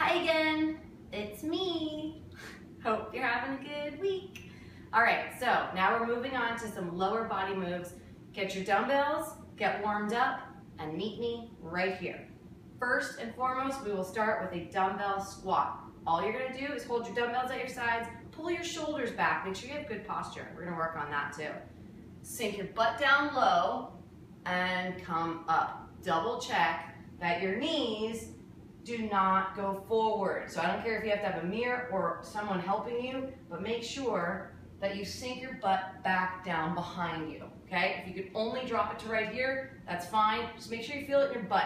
Hi again, it's me. Hope you're having a good week. All right, so now we're moving on to some lower body moves. Get your dumbbells, get warmed up, and meet me right here. First and foremost, we will start with a dumbbell squat. All you're gonna do is hold your dumbbells at your sides, pull your shoulders back, make sure you have good posture. We're gonna work on that too. Sink your butt down low and come up. Double check that your knees do not go forward. So I don't care if you have to have a mirror or someone helping you, but make sure that you sink your butt back down behind you, okay? If you could only drop it to right here, that's fine. Just make sure you feel it in your butt.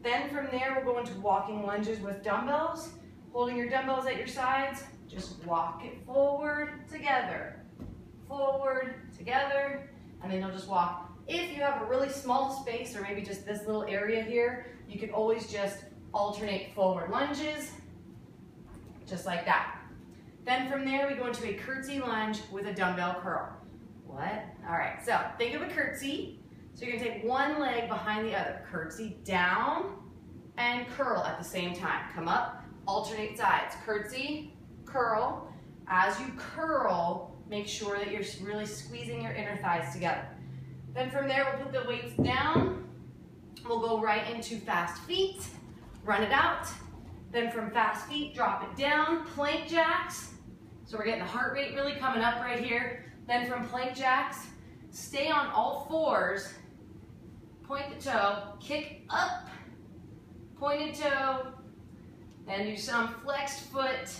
Then from there, we'll go into walking lunges with dumbbells. Holding your dumbbells at your sides, just walk it forward, together, and then you'll just walk. If you have a really small space or maybe just this little area here, you can always just alternate forward lunges, just like that. Then from there, we go into a curtsy lunge with a dumbbell curl. What? All right, so think of a curtsy. So you're gonna take one leg behind the other. Curtsy down and curl at the same time. Come up, alternate sides. Curtsy, curl. As you curl, make sure that you're really squeezing your inner thighs together. Then from there, we'll put the weights down. We'll go right into fast feet. Run it out. Then from fast feet, drop it down. Plank jacks. So we're getting the heart rate really coming up right here. Then from plank jacks, stay on all fours. Point the toe, kick up, pointed toe, then do some flexed foot.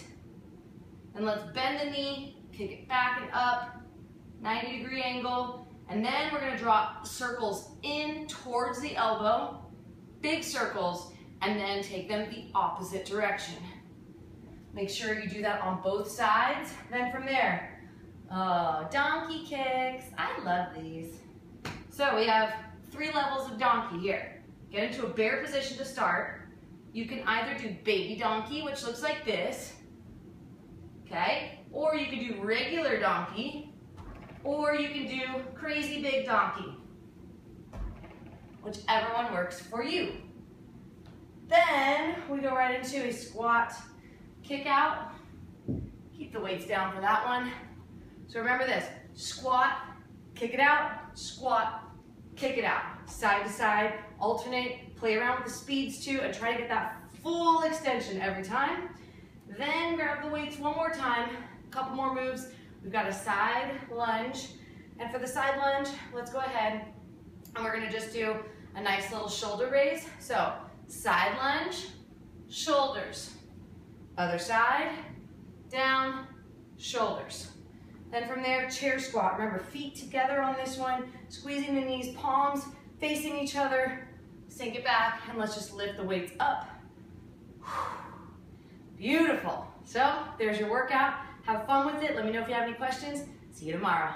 And let's bend the knee, kick it back and up, 90-degree angle. And then we're gonna draw circles in towards the elbow, big circles, and then take them the opposite direction. Make sure you do that on both sides. Then from there, donkey kicks. I love these. So we have 3 levels of donkey here. Get into a bear position to start. You can either do baby donkey, which looks like this, okay? Or you can do regular donkey, or you can do crazy big donkey, whichever one works for you. Then we go right into a squat kick out. Keep the weights down for that one. So remember this, squat, kick it out, squat, kick it out. Side to side, alternate, play around with the speeds too, and try to get that full extension every time. Then grab the weights one more time, a couple more moves. We've got a side lunge. And for the side lunge, let's go ahead and we're gonna just do a nice little shoulder raise. So side lunge, shoulders. Other side, down, shoulders. Then from there, chair squat. Remember, feet together on this one, squeezing the knees, palms facing each other. Sink it back, and let's just lift the weights up. Beautiful. So there's your workout. Have fun with it. Let me know if you have any questions. See you tomorrow.